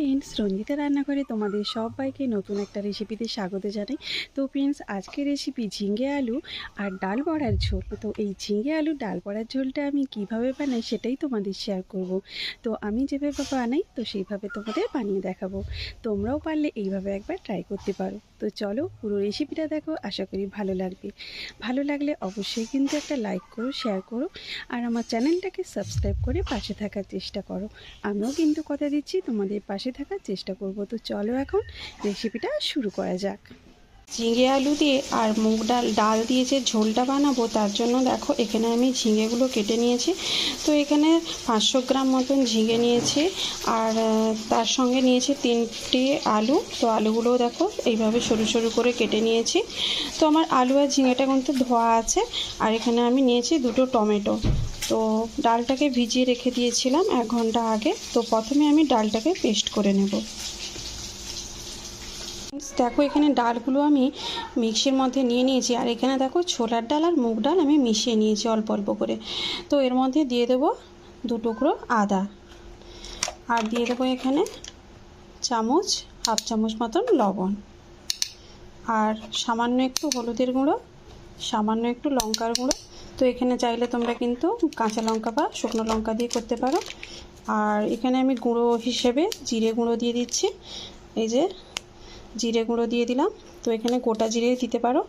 Friends, Ranjita রান্নাঘরে তোমাদের সবাইকে নতুন একটা রেসিপিতে স্বাগত জানাই। তো ফ্রেন্ডস, আজকের রেসিপি ঝিঙে আলু আর ডাল বড়ার ঝোল। তো এই ঝিঙে আলু ডাল বড়ার ঝোলটা আমি কিভাবে বানাই সেটাই তোমাদের শেয়ার করব। তো আমি যেভাবে বানাই তো সেইভাবে তোমাদের বানিয়ে দেখাবো। তোমরাও পারলে এইভাবে একবার ট্রাই করতে পারো। তো চলো পুরো রেসিপিটা দেখো, আশা করি ভালো লাগবে। ভালো লাগলে অবশ্যই কিন্তু একটা লাইক করো, শেয়ার করো, আর আমার চ্যানেলটাকে সাবস্ক্রাইব করে পাশে থাকার চেষ্টা করো। আমিও কিন্তু কথা দিচ্ছি তোমাদের পাশে থাকার চেষ্টা করব। তো চলো এখন রেসিপিটা শুরু করা যাক। ঝিঙে আলু দিয়ে আর মুগ ডাল দিয়ে যে ঝোলটা বানাবো তার জন্য দেখো এখানে আমি ঝিঙেগুলো কেটে নিয়েছি। তো এখানে 500 গ্রাম মতন ঝিঙে নিয়েছি, আর তার সঙ্গে নিয়েছি 3টে আলু। তো আলুগুলোও দেখো এইভাবে সরু সরু করে কেটে নিয়েছি। তো আমার আলু আর ঝিঙেটা কিন্তু ধোয়া আছে। আর এখানে আমি নিয়েছি 2টো টমেটো। তো ডালটাকে ভিজিয়ে রেখে দিয়েছিলাম 1 ঘন্টা আগে। তো প্রথমে আমি ডালটাকে পেস্ট করে নেব। দেখো এখানে ডালগুলো আমি মিক্সির মধ্যে নিয়ে নিয়েছি, আর এখানে দেখো ছোলার ডাল আর মুগ ডাল আমি মিশিয়ে নিয়েছি অল্প অল্প করে। তো এর মধ্যে দিয়ে দেবো 2 টুকরো আদা, আর দিয়ে দেবো এখানে হাফ চামচ মতন লবণ, আর সামান্য একটু হলুদের গুঁড়ো, সামান্য একটু লঙ্কার গুঁড়ো। তো এখানে চাইলে তোমরা কিন্তু কাঁচা লঙ্কা বা শুকনো লঙ্কা দিয়ে করতে পারো। আর এখানে আমি গুঁড়ো হিসেবে জিরে গুঁড়ো দিয়ে দিচ্ছি। এই যে জিরে গুঁড়ো দিয়ে দিলাম। তো এখানে গোটা জিরে দিতে পারো।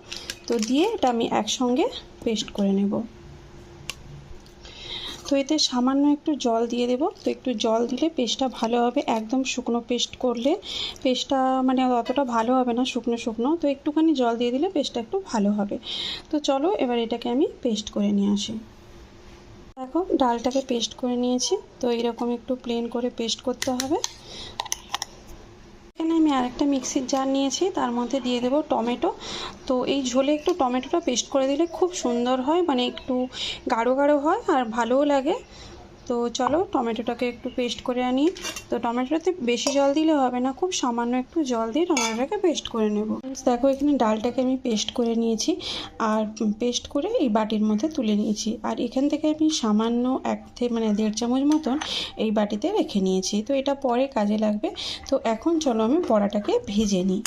তো দিয়ে এটা আমি একসঙ্গে পেস্ট করে নেব। তো এতে সামান্য একটু জল দিয়ে দেব। তো একটু জল দিলে পেস্টটা ভালো হবে। একদম শুকনো পেস্ট করলে পেস্টটা মানে অতটা ভালো হবে না, শুকনো শুকনো। তো একটুখানি জল দিয়ে দিলে পেস্টটা একটু ভালো হবে। তো চলো এবার এটাকে আমি পেস্ট করে নিয়ে আসি। দেখো ডালটাকে পেস্ট করে নিয়েছি। তো এইরকম একটু প্লেন করে পেস্ট করতে হবে। এখানে আমি আরেকটা মিক্সির জার নিয়েছি, তার মধ্যে দিয়ে দেবো টমেটো। তো এই ঝোলে একটু টমেটোটা পেস্ট করে দিলে খুব সুন্দর হয়, মানে একটু গাঢ় গাঢ় হয় আর ভালোও লাগে। তো চলো টমেটোটাকে একটু পেস্ট করে আনি। তো টমেটোতে বেশি জল দিলে হবে না, খুব সামান্য একটু জল দিয়ে টমেটোটাকে পেস্ট করে নেব। দেখো এখানে ডালটাকে আমি পেস্ট করে নিয়েছি, আর পেস্ট করে এই বাটির মধ্যে তুলে নিয়েছি। আর এখান থেকে আমি সামান্য 1.5 চামচ মতন এই বাটিতে রেখে নিয়েছি। তো এটা পরে কাজে লাগবে। তো এখন চলো আমি বড়াটাকে ভেজে নিই।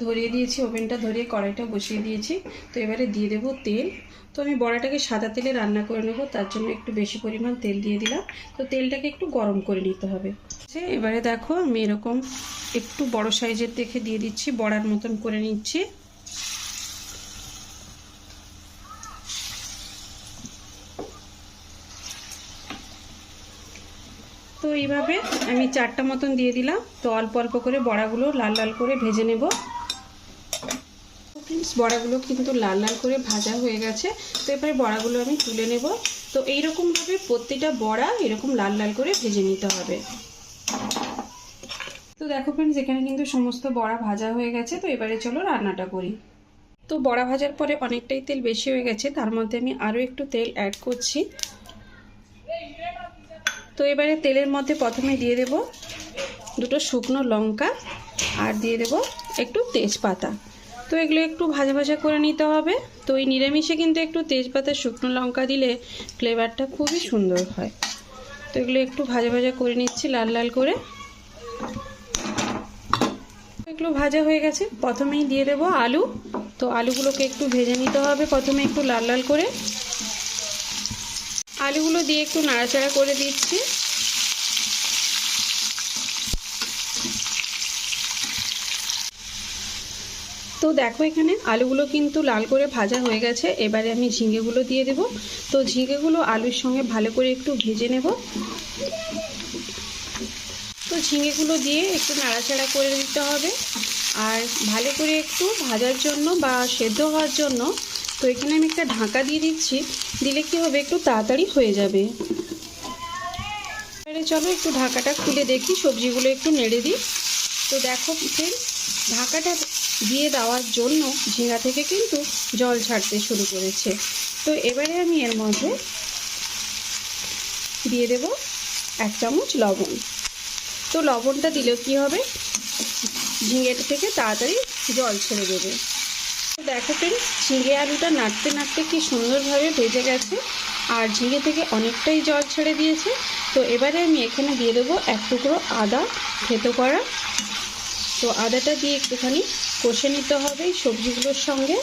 ধরিয়ে দিয়েছি, ওভেনটা ধরিয়ে কড়াইটা বসিয়ে দিয়েছি। তো এবারে দিয়ে দেবো তেল। তো আমি বড়াটাকে সাদা তেলে রান্না করে নেব, তার জন্য একটু বেশি পরিমাণ তেল দিয়ে দিলাম। তো তেলটাকে একটু গরম করে নিতে হবে। এবারে দেখো আমি এরকম একটু বড় সাইজের দেখে দিয়ে দিচ্ছি, বড়ার মতন করে নিচ্ছি। তো এইভাবে আমি 4টা মতন দিয়ে দিলাম। তো অল্প অল্প করে বড়াগুলো লাল লাল করে ভেজে নেব। বড়াগুলো কিন্তু লাল লাল করে ভাজা হয়ে গেছে। তো এবারে বড়াগুলো আমি তুলে নেব। তো এইরকমভাবে প্রত্যেকটা বড়া এরকম লাল লাল করে ভেজে নিতে হবে। তো দেখো ফ্রেন্ডস, এখানে কিন্তু সমস্ত বড়া ভাজা হয়ে গেছে। তো এবারে চলো রান্নাটা করি। তো বড়া ভাজার পরে অনেকটাই তেল বেশি হয়ে গেছে, তার মধ্যে আমি আরও একটু তেল অ্যাড করছি। তো এবারে তেলের মধ্যে প্রথমে দিয়ে দেব 2টো শুকনো লঙ্কা, আর দিয়ে দেব একটু তেজপাতা। তো এগুলো একটু ভাজা ভাজা করে নিতে হবে। তো এই নিরামিষে কিন্তু একটু তেজপাতা শুকনো লঙ্কা দিলে ফ্লেভারটা খুবই সুন্দর হয়। তো এগুলো একটু ভাজা ভাজা করে নিচ্ছি লাল লাল করে। এগুলো ভাজা হয়ে গেছে, প্রথমেই দিয়ে দেব আলু। তো আলুগুলোকে একটু ভেজে নিতে হবে প্রথমে একটু লাল লাল করে। আলুগুলো দিয়ে একটু নাড়াচাড়া করে দিচ্ছি। তো দেখো এখানে আলুগুলো কিন্তু লাল করে ভাজা হয়ে গেছে। এবারে আমি ঝিঙেগুলো দিয়ে দেব। তো ঝিঙেগুলো আলুর সঙ্গে ভালো করে একটু ভেজে নেব। তো ঝিঙেগুলো দিয়ে একটু নাড়াচাড়া করে দিতে হবে, আর ভালো করে একটু ভাজার জন্য বা সেদ্ধ হওয়ার জন্য। তো এখানে আমি একটা ঢাকা দিয়ে দিচ্ছি, দিলে কি হবে একটু তাড়াতাড়ি হয়ে যাবে। এবারে চলো একটু ঢাকাটা খুলে দেখি, সবজিগুলো একটু নেড়ে দিই। তো দেখো ফ্রেন্ডস, ঢাকাটা দিয়ে দেওয়ার জন্য ঝিঙা থেকে কিন্তু জল ছাড়তে শুরু করেছে। তো এবারে আমি এর মধ্যে দিয়ে দেব 1 চামচ লবণ। তো লবণটা দিলেও কি হবে, ঝিঙেটা থেকে তাড়াতাড়ি জল ছেড়ে দেবে। দেখো ফ্রেন্ডস, ঝিঙে আলুটা নাড়তে নাড়তে কি সুন্দরভাবে ভেজে গেছে, আর ঝিঙে থেকে অনেকটাই জল ছেড়ে দিয়েছে। তো এবারে আমি এখানে দিয়ে দেবো এক টুকরো আদা থেতো করা। তো আদাটা দিয়ে একটুখানি কষে নিতে হবে এই সবজিগুলোর সঙ্গে।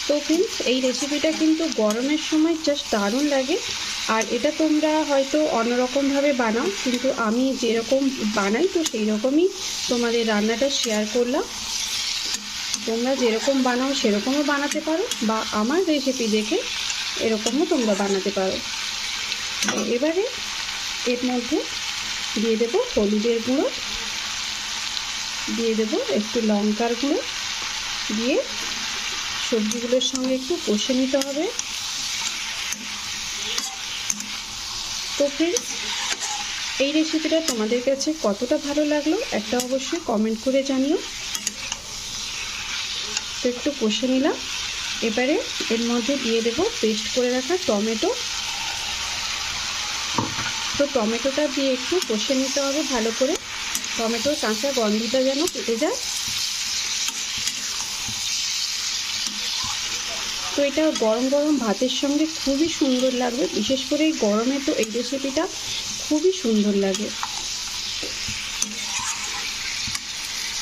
তো ফ্রেন্ডস, এই রেসিপিটা কিন্তু গরমের সময় জাস্ট দারুণ লাগে। আর এটা তোমরা হয়তো অন্যরকমভাবে বানাও, কিন্তু আমি যেরকম বানাই তো সেই রকমই তোমাদের রান্নাটা শেয়ার করলাম। তোমরা যেরকম বানাও সেরকমও বানাতে পারো, বা আমার রেসিপি দেখে এরকমও তোমরা বানাতে পারো। তো এবারে এর মধ্যে দিয়ে দেবো হলুদের গুঁড়ো, দিয়ে দেবো একটু লঙ্কার গুঁড়ো, দিয়ে সবজিগুলোর সঙ্গে একটু কষে নিতে হবে। তো ফ্রেন্ডস, এই রেসিপিটা তোমাদের কাছে কতটা ভালো লাগলো একটা অবশ্যই কমেন্ট করে জানিও। তো একটু কষে নিলাম। এবারে এর মধ্যে দিয়ে দেবো পেস্ট করে রাখা টমেটো। তো টমেটোটা দিয়ে একটু কষে নিতে হবে ভালো করে, টমেটোর কাঁচা গন্ধটা যেন কেটে যায়। তো এটা গরম গরম ভাতের সঙ্গে খুবই সুন্দর লাগবে, বিশেষ করে এই গরমে তো এই রেসিপিটা খুবই সুন্দর লাগে।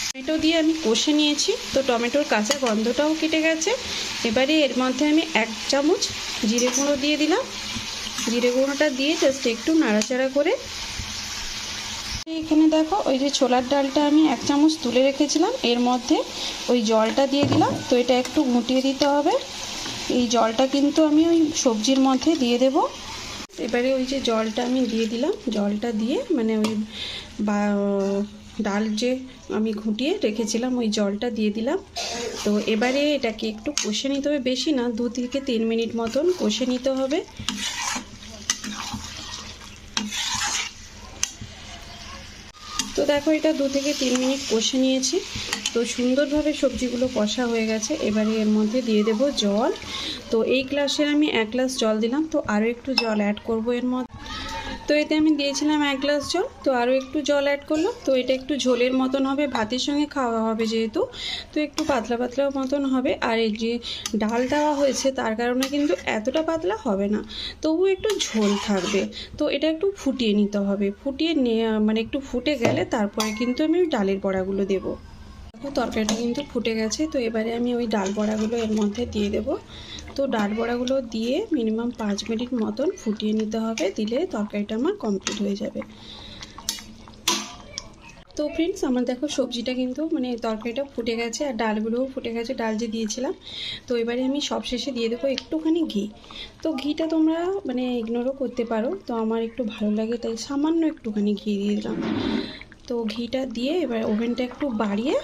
টমেটো দিয়ে আমি কষে নিয়েছি, তো টমেটোর কাঁচা গন্ধটাও কেটে গেছে। এবারে এর মধ্যে আমি 1 চামচ জিরে গুঁড়ো দিয়ে দিলাম। জিরে গুঁড়োটা দিয়ে জাস্ট একটু নাড়াচাড়া করে, এখানে দেখো ওই যে ছোলার ডালটা আমি 1 চামচ তুলে রেখেছিলাম, এর মধ্যে ওই জলটা দিয়ে দিলাম। তো এটা একটু ঘুটিয়ে দিতে হবে। এই জলটা কিন্তু আমি ওই সবজির মধ্যে দিয়ে দেব। এবারে ওই যে জলটা আমি দিয়ে দিলাম, জলটা দিয়ে মানে ওই ডাল যে আমি ঘুটিয়ে রেখেছিলাম ওই জলটা দিয়ে দিলাম। তো এবারে এটাকে একটু কষে নিতে হবে, বেশি না, 2 থেকে 3 মিনিট মতন কষে নিতে হবে। তো দেখো এটা 2 থেকে 3 মিনিট কষে নিয়েছি। তো সুন্দরভাবে সবজিগুলো কষা হয়ে গেছে। এবারে এর মধ্যে দিয়ে দেব জল। তো এই গ্লাসের আমি 1 গ্লাস জল দিলাম, তো আরও একটু জল অ্যাড করব এর মধ্যে। তো এতে আমি দিয়েছিলাম 1 গ্লাস জল, তো আরও একটু জল অ্যাড করলাম। তো এটা একটু ঝোলের মতন হবে, ভাতের সঙ্গে খাওয়া হবে যেহেতু, তো একটু পাতলা পাতলা মতন হবে। আর এই যে ডাল দেওয়া হয়েছে তার কারণে কিন্তু এতটা পাতলা হবে না, তবু একটু ঝোল থাকবে। তো এটা একটু ফুটিয়ে নিতে হবে, ফুটিয়ে মানে একটু ফুটে গেলে তারপরে কিন্তু আমি ওই ডালের বড়াগুলো দেবো। তরকারিটা কিন্তু ফুটে গেছে। তো এবারে আমি ওই ডাল বড়াগুলো এর মধ্যে দিয়ে দেব। তো ডাল বড়াগুলো দিয়ে মিনিমাম 5 মিনিট মতন ফুটিয়ে নিতে হবে, দিলে তরকারিটা আমার কমপ্লিট হয়ে যাবে। তো ফ্রেন্ডস, আমার দেখো সবজিটা কিন্তু মানে তরকারিটা ফুটে গেছে আর ডালগুলোও ফুটে গেছে, ডাল যে দিয়েছিলাম। তো এবারে আমি সব শেষে দিয়ে দেবো একটুখানি ঘি। তো ঘিটা তোমরা মানে ইগনোরও করতে পারো, তো আমার একটু ভালো লাগে তাই সামান্য একটুখানি ঘি দিয়ে দিলাম। তো ঘিটা দিয়ে এবার ওভেনটা একটু বাড়িয়ে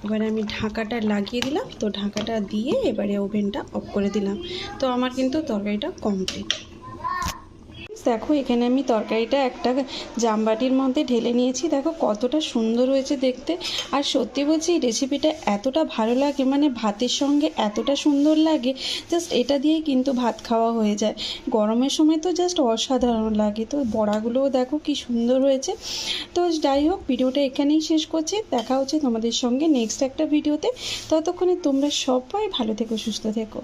এবারে আমি ঢাকাটা লাগিয়ে দিলাম। তো ঢাকাটা দিয়ে এবারে ওভেনটা অফ করে দিলাম। তো আমার কিন্তু তরকারিটা কমপ্লিট। দেখো এখানে আমি তরকারিটা একটা জামবাটির মধ্যে ঢেলে নিয়েছি। দেখো কতটা সুন্দর হয়েছে দেখতে। আর সত্যি বলছি এই রেসিপিটা এতটা ভালো লাগে, মানে ভাতের সঙ্গে এতটা সুন্দর লাগে, জাস্ট এটা দিয়েই কিন্তু ভাত খাওয়া হয়ে যায়। গরমের সময় তো জাস্ট অসাধারণ লাগে। তো বড়াগুলোও দেখো কি সুন্দর হয়েছে। তো যাই হোক, ভিডিওটা এখানেই শেষ করছি। দেখা হচ্ছে তোমাদের সঙ্গে নেক্সট একটা ভিডিওতে। ততক্ষণে তোমরা সবাই ভালো থেকো, সুস্থ থেকো।